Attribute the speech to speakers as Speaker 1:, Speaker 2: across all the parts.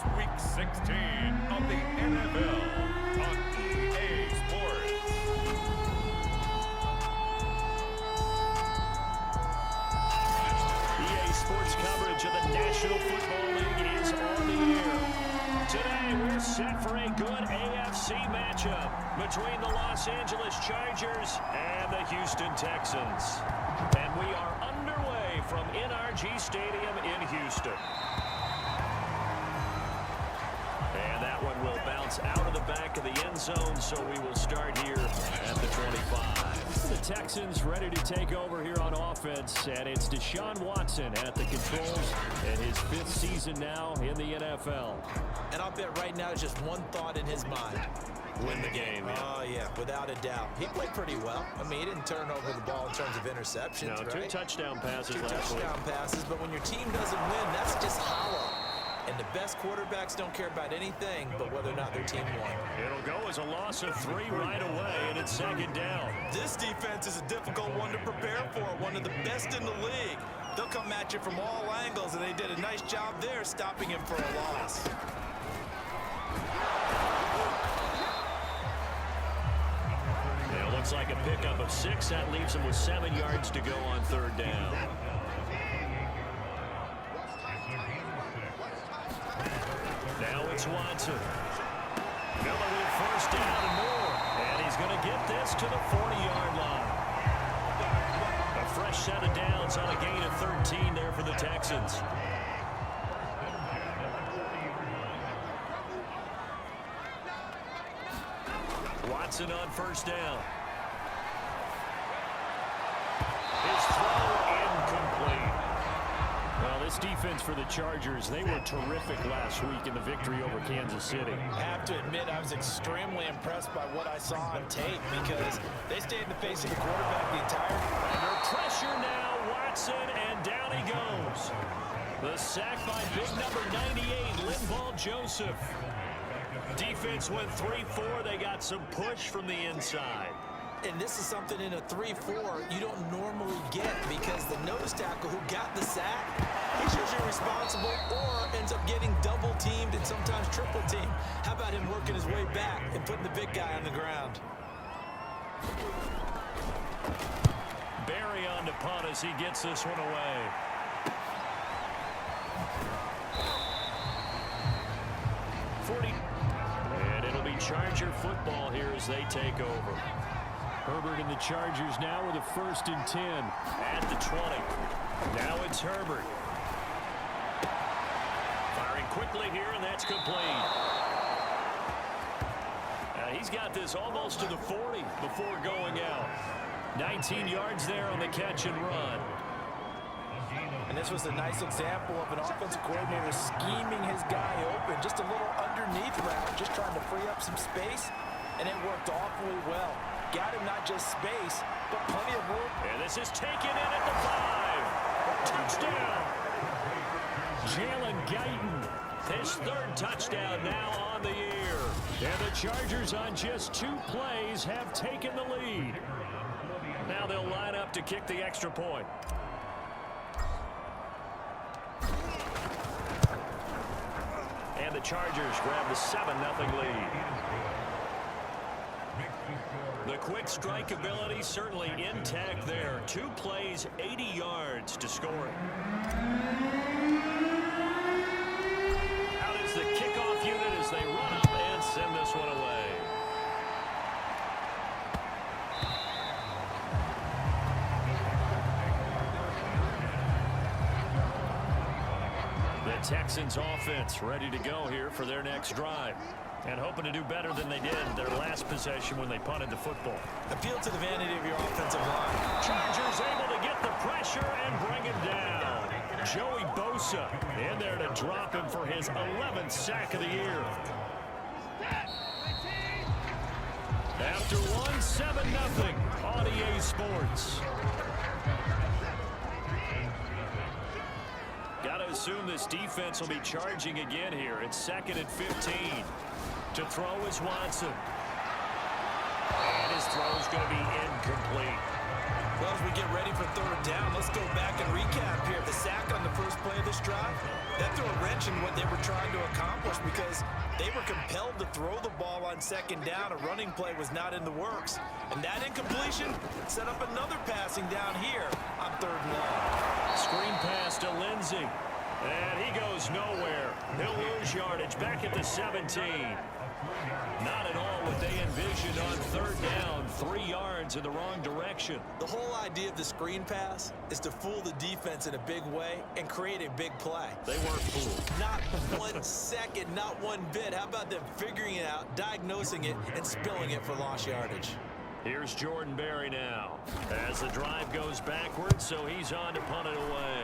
Speaker 1: It's Week 16 of the NFL on EA Sports.
Speaker 2: EA Sports coverage of the National Football League is on the air. Today, we're set for a good AFC matchup between the Los Angeles Chargers and the Houston Texans. And we are underway from NRG Stadium in Houston. And that one will bounce out of the back of the end zone, so we will start here at the 25. The Texans ready to take over here on offense, and it's Deshaun Watson at the controls in his 5th season now in the NFL.
Speaker 3: And I'll bet right now there's just one thought in his mind.
Speaker 2: Win the game.
Speaker 3: Oh, yeah, without a doubt. He played pretty well. I mean, he didn't turn over the ball in terms of interceptions,
Speaker 2: no,
Speaker 3: right?
Speaker 2: 2 touchdown passes
Speaker 3: Two
Speaker 2: last week.
Speaker 3: touchdown passes, but when your team doesn't win, that's just hollow. And the best quarterbacks don't care about anything but whether or not their team won.
Speaker 2: It'll go as a loss of 3 right away, and it's 2nd down.
Speaker 3: This defense is a difficult one to prepare for, one of the best in the league. They'll come at you from all angles, and they did a nice job there stopping him for a loss.
Speaker 2: It looks like a pickup of 6. That leaves him with 7 yards to go on 3rd down. Now it's Watson. Miller with 1st down and more. And he's going to get this to the 40-yard line. A fresh set of downs on a gain of 13 there for the Texans. Watson on 1st down. His throw incomplete. Well, this defense for the Chargers, they were terrific last week in the victory over Kansas City.
Speaker 3: I have to admit, I was extremely impressed by what I saw on tape because they stayed in the face of the quarterback the entire time.
Speaker 2: Under pressure now, Watson, and down he goes. The sack by big number 98, Linval Joseph. Defense went 3-4. They got some push from the inside.
Speaker 3: And this is something in a 3-4 you don't normally get because the nose tackle who got the sack, he's usually responsible or ends up getting double-teamed and sometimes triple-teamed. How about him working his way back and putting the big guy on the ground?
Speaker 2: Barry on to punt as he gets this one away. And it'll be Charger football here as they take over. Herbert and the Chargers now with a 1st and 10 at the 20. Now it's Herbert. Firing quickly here, and that's complete. He's got this almost to the 40 before going out. 19 yards there on the catch and run.
Speaker 3: And this was a nice example of an offensive coordinator scheming his guy open. Just a little underneath route, just trying to free up some space, and it worked awfully well. Got him not just space, but plenty of room.
Speaker 2: And this is taken in at the 5. Touchdown. Jalen Guyton, his 3rd touchdown now on the year. And the Chargers on just 2 plays have taken the lead. Now they'll line up to kick the extra point. And the Chargers grab the 7-0 lead. The quick strike ability certainly intact there. 2 plays, 80 yards to score it. Out is the kickoff unit as they run up and send this one away. The Texans offense ready to go here for their next drive. And hoping to do better than they did their last possession when they punted the football.
Speaker 3: Appeal to the vanity of your offensive line.
Speaker 2: Chargers able to get the pressure and bring him down. Joey Bosa in there to drop him for his 11th sack of the year. After one, 7-0 on EA Sports. Got to assume this defense will be charging again here. It's 2nd and 15. To throw is Watson. And his throw is going to be incomplete.
Speaker 3: Well, as we get ready for third down, let's go back and recap here. The sack on the first play of this drive, that threw a wrench in what they were trying to accomplish because they were compelled to throw the ball on second down. A running play was not in the works. And that incompletion set up another passing down here on third and long.
Speaker 2: Screen pass to Lindsey. And he goes nowhere. He'll lose yardage back at the 17. Not at all what they envisioned on third down. 3 yards in the wrong direction.
Speaker 3: The whole idea of the screen pass is to fool the defense in a big way and create a big play.
Speaker 2: They weren't fooled.
Speaker 3: Not 1 second, not one bit. How about them figuring it out, diagnosing it, and spilling it for lost yardage?
Speaker 2: Here's Jordan Berry now. As the drive goes backwards, so he's on to punt it away.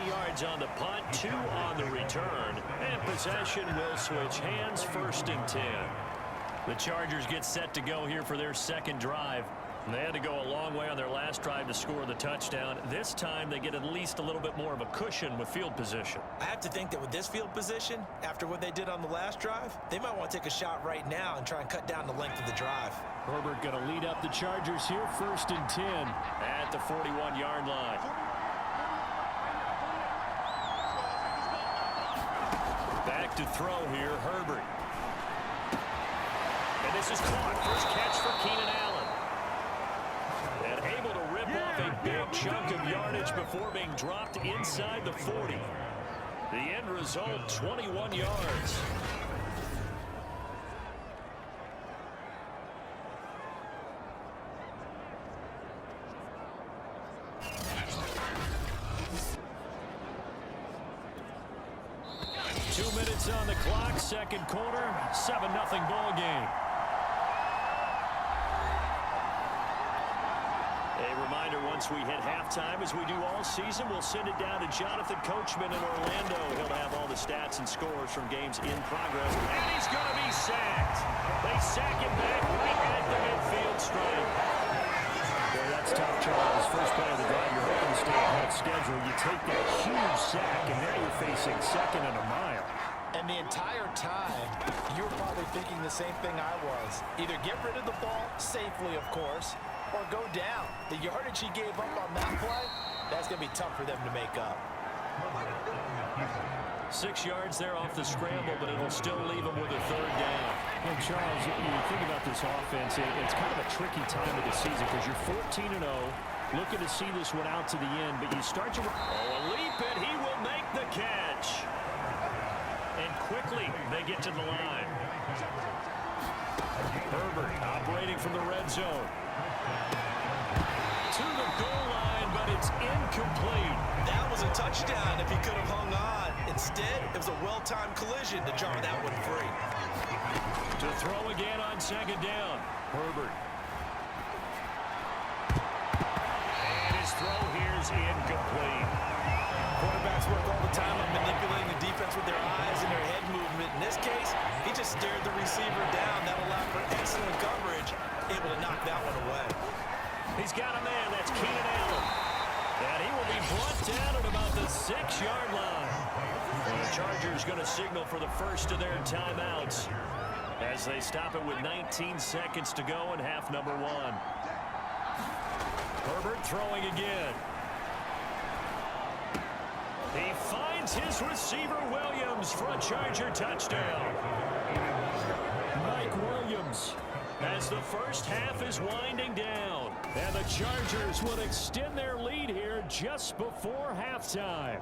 Speaker 2: Yards on the punt, 2 on the return, and possession will switch hands, 1st and 10. The Chargers get set to go here for their second drive. They had to go a long way on their last drive to score the touchdown. This time they get at least a little bit more of a cushion with field position.
Speaker 3: I have to think that with this field position, after what they did on the last drive, they might want to take a shot right now and try and cut down the length of the drive.
Speaker 2: Herbert going to lead up the Chargers here, 1st and 10 at the 41-yard line. Back to throw here, Herbert. And this is caught. First catch for Keenan Allen. And able to rip off a big chunk of yardage before being dropped inside the 40. The end result, 21 yards. On the clock, second quarter, 7-0 ball game. A reminder, once we hit halftime, as we do all season, we'll send it down to Jonathan Coachman in Orlando. He'll have all the stats and scores from games in progress. And he's going to be sacked. They sack him back right at the midfield stripe. Boy, that's tough, Charles. First play of the drive, you're hoping to stay ahead of schedule. You take that huge sack, and now you're facing 2nd and a mile.
Speaker 3: And the entire time, you were probably thinking the same thing I was. Either get rid of the ball, safely of course, or go down. The yardage he gave up on that play, that's going to be tough for them to make up.
Speaker 2: 6 yards there off the scramble, but it'll still leave them with a third down. And Charles, you think about this offense, it's kind of a tricky time of the season because you're 14-0, looking to see this one out to the end, but you start to... Oh, a leap, and he will make the catch. And quickly, they get to the line. Herbert operating from the red zone. To the goal line, but it's incomplete.
Speaker 3: That was a touchdown if he could have hung on. Instead, it was a well-timed collision to jar that one free.
Speaker 2: To throw again on second down. Herbert. And his throw here's incomplete.
Speaker 3: Quarterbacks work all the time on manipulating the defense with their eyes and their head movement. In this case, he just stared the receiver down. That allowed for excellent coverage, able to knock that one away.
Speaker 2: He's got a man. That's Keenan Allen. And he will be brought down at about the 6-yard line. And the Chargers going to signal for the first of their timeouts as they stop it with 19 seconds to go in half number 1. Herbert throwing again. He finds his receiver, Williams, for a Charger touchdown. Mike Williams, as the first half is winding down. And the Chargers will extend their lead here just before halftime.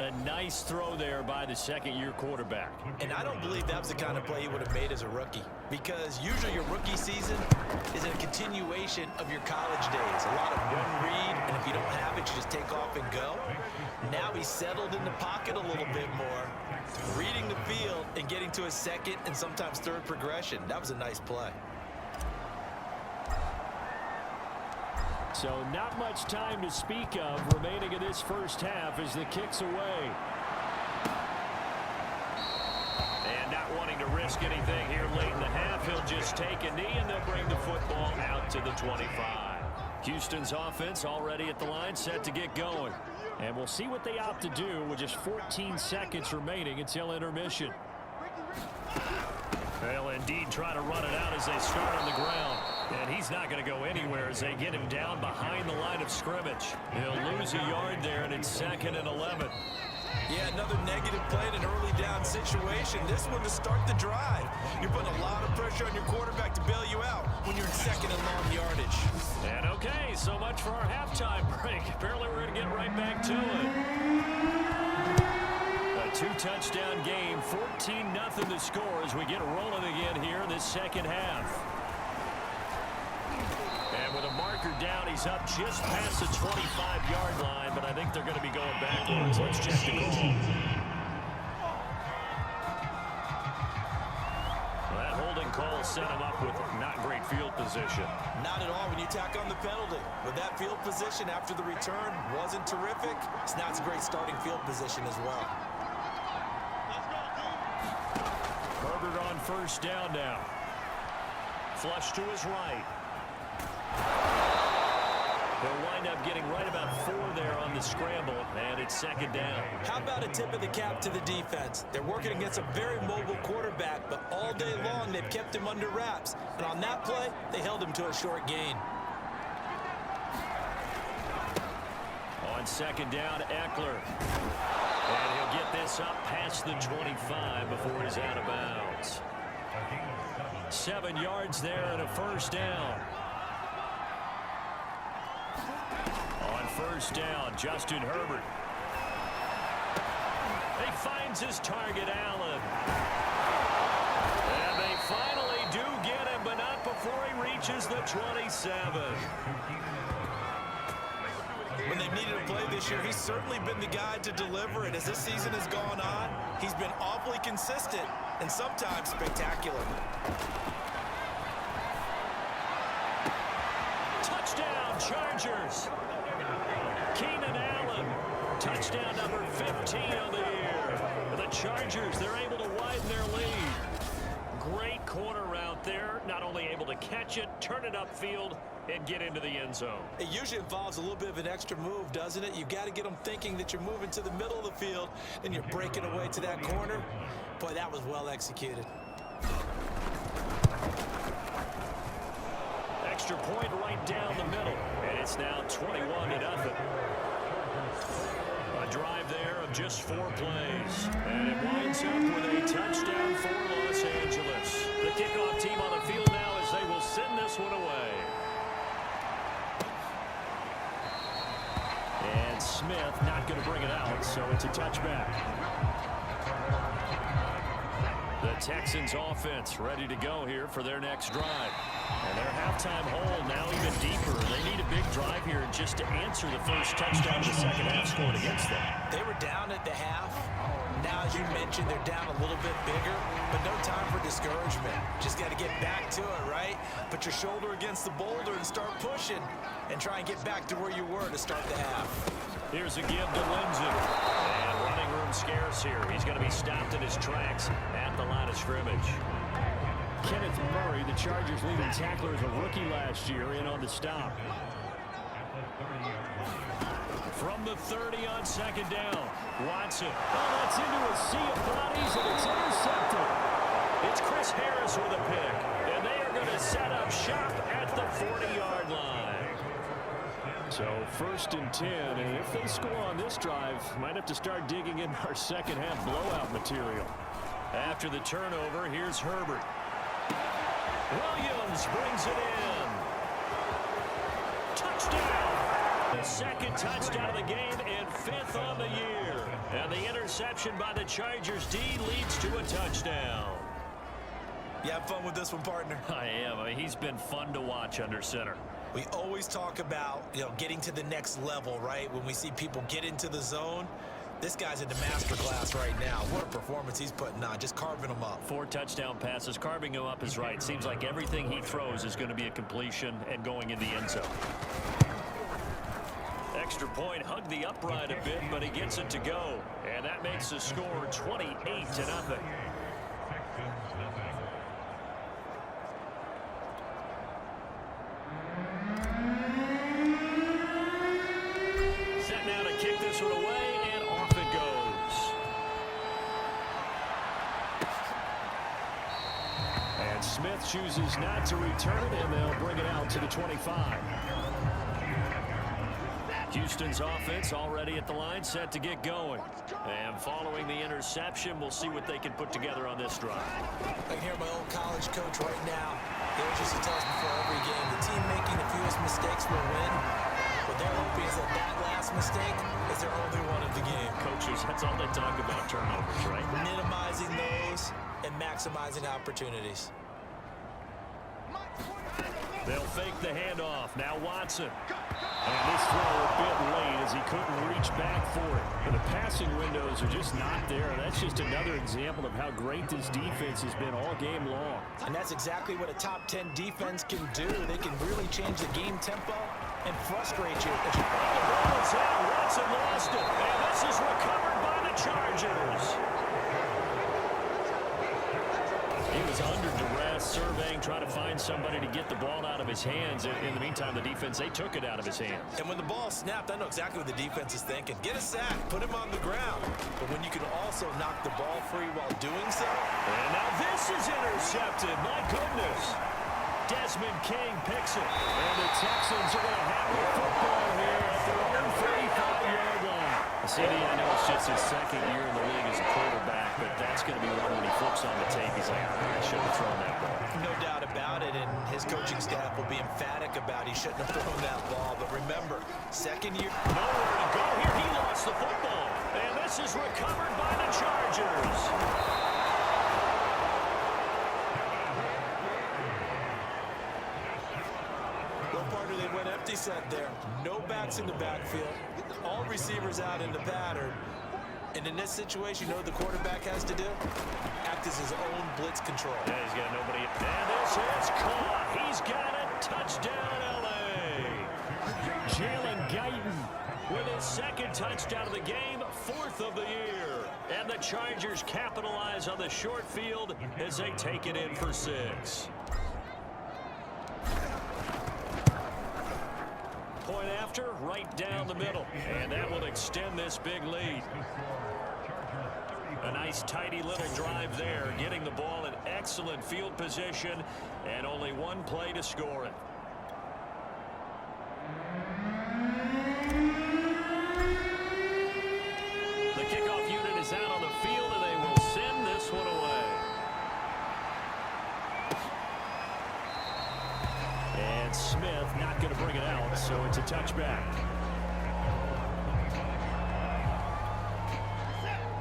Speaker 2: A nice throw there by the second-year quarterback.
Speaker 3: And I don't believe that was the kind of play he would have made as a rookie, because usually your rookie season is a continuation of your college days. A lot of one read, and if you don't have it, you just take off and go. Now he's settled in the pocket a little bit more, reading the field and getting to his second and sometimes third progression. That was a nice play.
Speaker 2: So not much time to speak of remaining in this first half as the kick's away. And not wanting to risk anything here late in the half, he'll just take a knee and they'll bring the football out to the 25. Houston's offense already at the line, set to get going. And we'll see what they opt to do with just 14 seconds remaining until intermission. They'll indeed try to run it out as they start on the ground. And he's not going to go anywhere as they get him down behind the line of scrimmage. He'll lose a yard there, and it's 2nd and 11.
Speaker 3: Yeah, another negative play in an early down situation. This one to start the drive. You're putting a lot of pressure on your quarterback to bail you out when you're in 2nd and long yardage.
Speaker 2: And okay, so much for our halftime break. Apparently we're going to get right back to it. A 2-touchdown game, 14-0 the score as we get rolling again here in this second half. And with a marker down, he's up just past the 25-yard line, but I think they're going to be going backwards. Let's check the call. Well, that holding call set him up with not great field position.
Speaker 3: Not at all when you tack on the penalty. With that field position after the return wasn't terrific. It's not a great starting field position as well.
Speaker 2: Herbert on first down now. Flush to his right. They'll wind up getting right about 4 there on the scramble, and it's 2nd down.
Speaker 3: How about a tip of the cap to the defense? They're working against a very mobile quarterback, but all day long they've kept him under wraps. And on that play, they held him to a short gain.
Speaker 2: On 2nd down, Eckler. And he'll get this up past the 25 before he's out of bounds. 7 yards there and a first down. On first down, Justin Herbert. He finds his target, Allen. And they finally do get him, but not before he reaches the 27.
Speaker 3: When they've needed a play this year, he's certainly been the guy to deliver it. As this season has gone on, he's been awfully consistent and sometimes spectacular.
Speaker 2: Touchdown, Chargers. Keenan Allen, touchdown number 15 on the year. The Chargers, they're able to widen their lead. Great corner route there, not only able to catch it, turn it upfield, and get into the end zone.
Speaker 3: It usually involves a little bit of an extra move, doesn't it? You've got to get them thinking that you're moving to the middle of the field, and you're breaking away to that corner. Boy, that was well executed.
Speaker 2: Extra point right down the middle, and it's now 21-0. A drive there of just 4 plays, and it winds up with a touchdown for Los Angeles. The kickoff team on the field now as they will send this one away. And Smith not going to bring it out, so it's a touchback. The Texans offense ready to go here for their next drive. And their halftime hole now even deeper. They need a big drive here just to answer the first touchdown of the second half scored against them.
Speaker 3: They were down at the half. Now, as you mentioned, they're down a little bit bigger, but no time for discouragement. Just got to get back to it, right? Put your shoulder against the boulder and start pushing and try and get back to where you were to start the half.
Speaker 2: Here's a give to Lindsey. And running room scarce here. He's going to be stopped in his tracks at the line of scrimmage. Kenneth Murray, the Chargers' leading tackler, as a rookie last year, in on the stop. From the 30 on 2nd down, Watson. Oh, that's into a sea of bodies, and it's intercepted. It's Chris Harris with a pick, and they are going to set up shop at the 40-yard line. So 1st and 10, and if they score on this drive, might have to start digging in our second half blowout material. After the turnover, here's Herbert. Williams brings it in. Touchdown. The second touchdown of the game and 5th on the year. And the interception by the Chargers D leads to a touchdown.
Speaker 3: You have fun with this one, partner?
Speaker 2: I am. I mean, he's been fun to watch under center.
Speaker 3: We always talk about, getting to the next level, right? When we see people get into the zone. This guy's in the master class right now. What a performance he's putting on, just carving them up.
Speaker 2: 4 touchdown passes. Carving him up is right. Seems like everything he throws is going to be a completion and going in the end zone. Extra point, hugged the upright a bit, but he gets it to go. And that makes the score 28-0. Set now to kick this one away, and off it goes. Smith chooses not to return it, and they'll bring it out to the 25. Houston's offense already at the line, set to get going. And following the interception, we'll see what they can put together on this drive.
Speaker 3: I can hear my old college coach right now. He always used to tell us before every game, the team making the fewest mistakes will win. What they're hoping is that that last mistake is their only one of the game.
Speaker 2: Coaches, that's all they talk about, turnovers, right?
Speaker 3: Minimizing those and maximizing opportunities.
Speaker 2: They'll fake the handoff. Now Watson. And this throw a bit late as he couldn't reach back for it. And the passing windows are just not there. That's just another example of how great this defense has been all game long.
Speaker 3: And that's exactly what a top 10 defense can do. They can really change the game tempo and frustrate you.
Speaker 2: The ball is out. Watson lost it. And this is recovered by the Chargers. He was under duress, surveying, trying to find somebody to get the ball out of his hands. In the meantime, the defense, they took it out of his hands.
Speaker 3: And when the ball snapped, I know exactly what the defense is thinking. Get a sack, put him on the ground. But when you can also knock the ball free while doing so.
Speaker 2: And now this is intercepted. My goodness. Desmond King picks it. And the Texans are going to have the football here at their own 35-yard line. CD, I know it's just his second year in the league as a quarterback, but that's going to be one when he flips on the tape. He's like, I shouldn't have thrown that ball.
Speaker 3: No doubt about it, and his coaching staff will be emphatic about he shouldn't have thrown that ball. But remember, second year.
Speaker 2: Nowhere to go here. He lost the football. And this is recovered by the Chargers.
Speaker 3: They went empty set there. No backs in the backfield. All receivers out in the pattern. And in this situation, you know what the quarterback has to do? Act as his own blitz control.
Speaker 2: Yeah, he's got nobody. And this is caught. He's got it. Touchdown, L.A. Jalen Guyton with his second touchdown of the game, fourth of the year. And the Chargers capitalize on the short field as they take it in for 6. Point after, right down the middle. And that will extend this big lead. A nice, tidy little drive there, getting the ball in excellent field position, and only one play to score it. The kickoff unit is out on the field, and they will send this one away. And Smith not going to bring it out, so it's a touchback.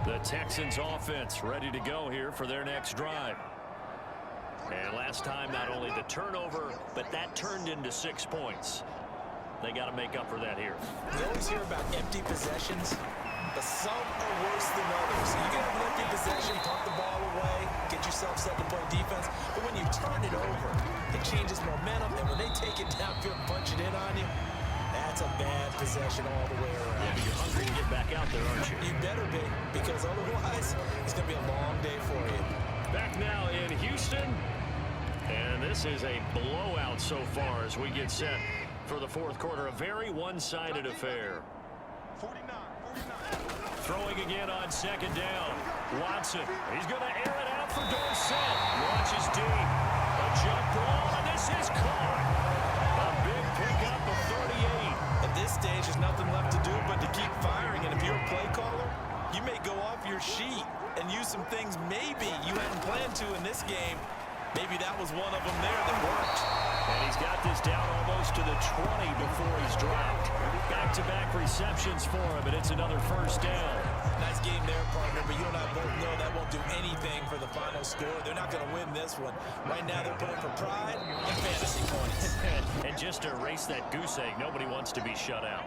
Speaker 2: The Texans offense ready to go here for their next drive. And last time, not only the turnover, but that turned into 6 points. They got to make up for that here.
Speaker 3: We always hear about empty possessions, but some are worse than others. You can have an empty possession, punt the ball away, get yourself set to play defense, but when you turn it over, it changes momentum, and when they take it downfield and punch it in on you, that's a bad possession all the way around.
Speaker 2: Yeah, but you're hungry to get back out there, aren't you?
Speaker 3: You better be, because otherwise, it's going to be a long day for you.
Speaker 2: Back now in Houston, and this is a blowout so far as we get set for the fourth quarter. A very one-sided affair.
Speaker 1: 49.
Speaker 2: Throwing again on second down. Watson, he's going to air it out for Dorsett. Launches deep. A jump ball, and this is caught. A big pickup of 38.
Speaker 3: At this stage, there's nothing left to do but to keep firing, and if you're a play caller, you may go off your sheet and use some things maybe you hadn't planned to in this game. Maybe that was one of them there that worked.
Speaker 2: And he's got this down almost to the 20 before he's dropped. Back-to-back receptions for him, and it's another first down.
Speaker 3: Nice game there, partner, but you and I both know that won't do anything for the final score. They're not going to win this one. Right now, they're playing for pride and fantasy points.
Speaker 2: And just to erase that goose egg, nobody wants to be shut out.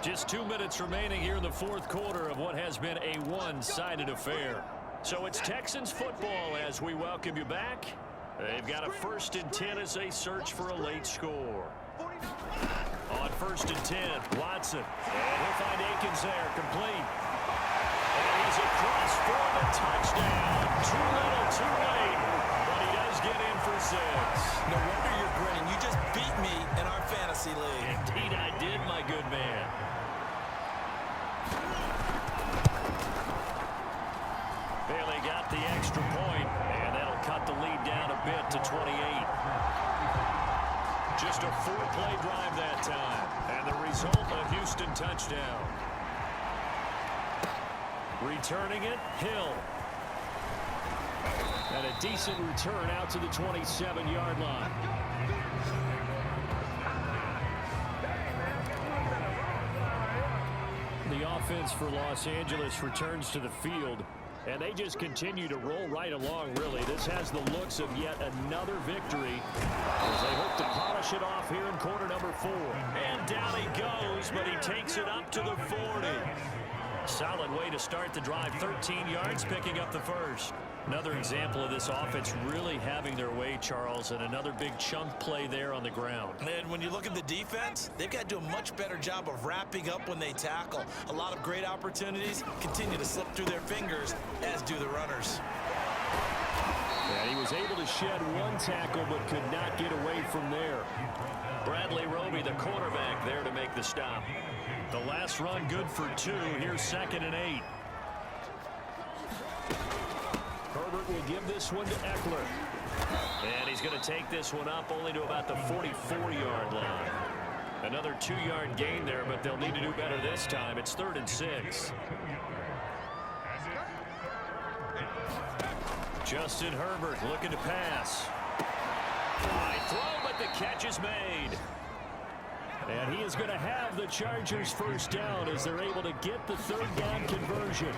Speaker 2: Just 2 minutes remaining here in the fourth quarter of what has been a one-sided affair. So it's Texans football as we welcome you back. They've got a 1st and 10 as they search for a late score. On 1st and 10, Watson. And he'll find Akins there, complete. And he's across for the touchdown. Too little, too late. But he does get in for 6.
Speaker 3: No wonder you're grinning. You just beat me in our fantasy league.
Speaker 2: Indeed I did, my good man. Bailey got the extra point, and that'll cut the lead down a bit to 21. result, a Houston touchdown. Returning it, Hill. And a decent return out to the 27-yard line. The offense for Los Angeles returns to the field, and they just continue to roll right along, really. This has the looks of yet another victory as they hope to polish it off here in quarter number 4. And down he goes, but he takes it up to the 40. Solid way to start the drive, 13 yards, picking up the first. Another example of this offense really having their way, Charles, and another big chunk play there on the ground.
Speaker 3: And when you look at the defense, they've got to do a much better job of wrapping up when they tackle. A lot of great opportunities continue to slip through their fingers, as do the runners.
Speaker 2: And he was able to shed one tackle, but could not get away from there. Bradley Roby, the quarterback, there to make the stop. The last run good for 2. Here's 2nd and 8. Herbert will give this one to Eckler. And he's going to take this one up only to about the 44-yard line. Another 2-yard gain there, but they'll need to do better this time. It's 3rd and 6. Justin Herbert looking to pass. High throw, but the catch is made. And he is going to have the Chargers first down as they're able to get the 3rd down conversion.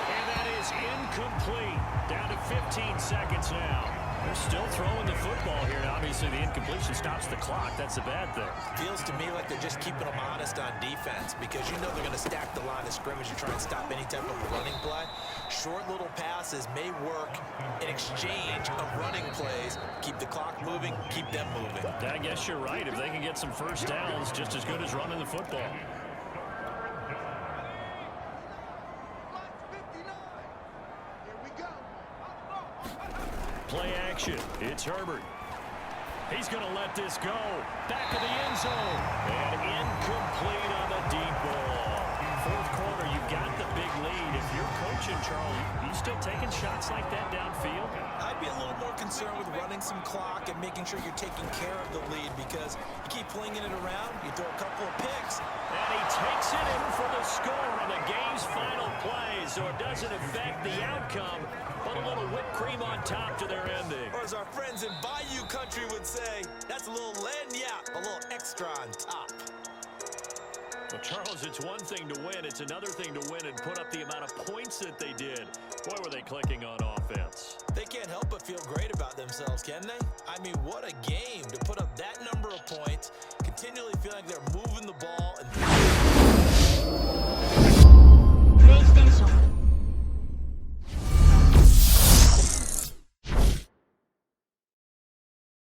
Speaker 2: And that is incomplete. Down to 15 seconds now. They're still throwing the football here. And obviously, the incompletion stops the clock. That's a bad thing.
Speaker 3: Feels to me like they're just keeping them honest on defense because you know they're going to stack the line of scrimmage and try and stop any type of running play. Short little passes may work in exchange of running plays. Keep the clock moving, keep them moving.
Speaker 2: I guess you're right. If they can get some first downs, just as good as running the football. Play action. It's Herbert. He's going to let this go. Back of the end zone. And incomplete on the deep ball. 4th quarter, you've got the big lead. If you're coaching, Charles, you still taking shots like that downfield?
Speaker 3: I'd be a little more concerned with running some clock and making sure you're taking care of the lead because you keep flinging it around, you throw a couple of picks.
Speaker 2: And he takes it in for the score on the game's final play, so it doesn't affect the outcome, but a little whipped cream on top to their ending.
Speaker 3: Or as our friends in Bayou Country would say, that's a little lagniappe, a little extra on top.
Speaker 2: Well, Charles, it's one thing to win. It's another thing to win and put up the amount of points that they did. Boy, were they clicking on offense.
Speaker 3: They can't help but feel great about themselves, can they? I mean, what a game to put up that number of points, continually feeling like they're moving the ball and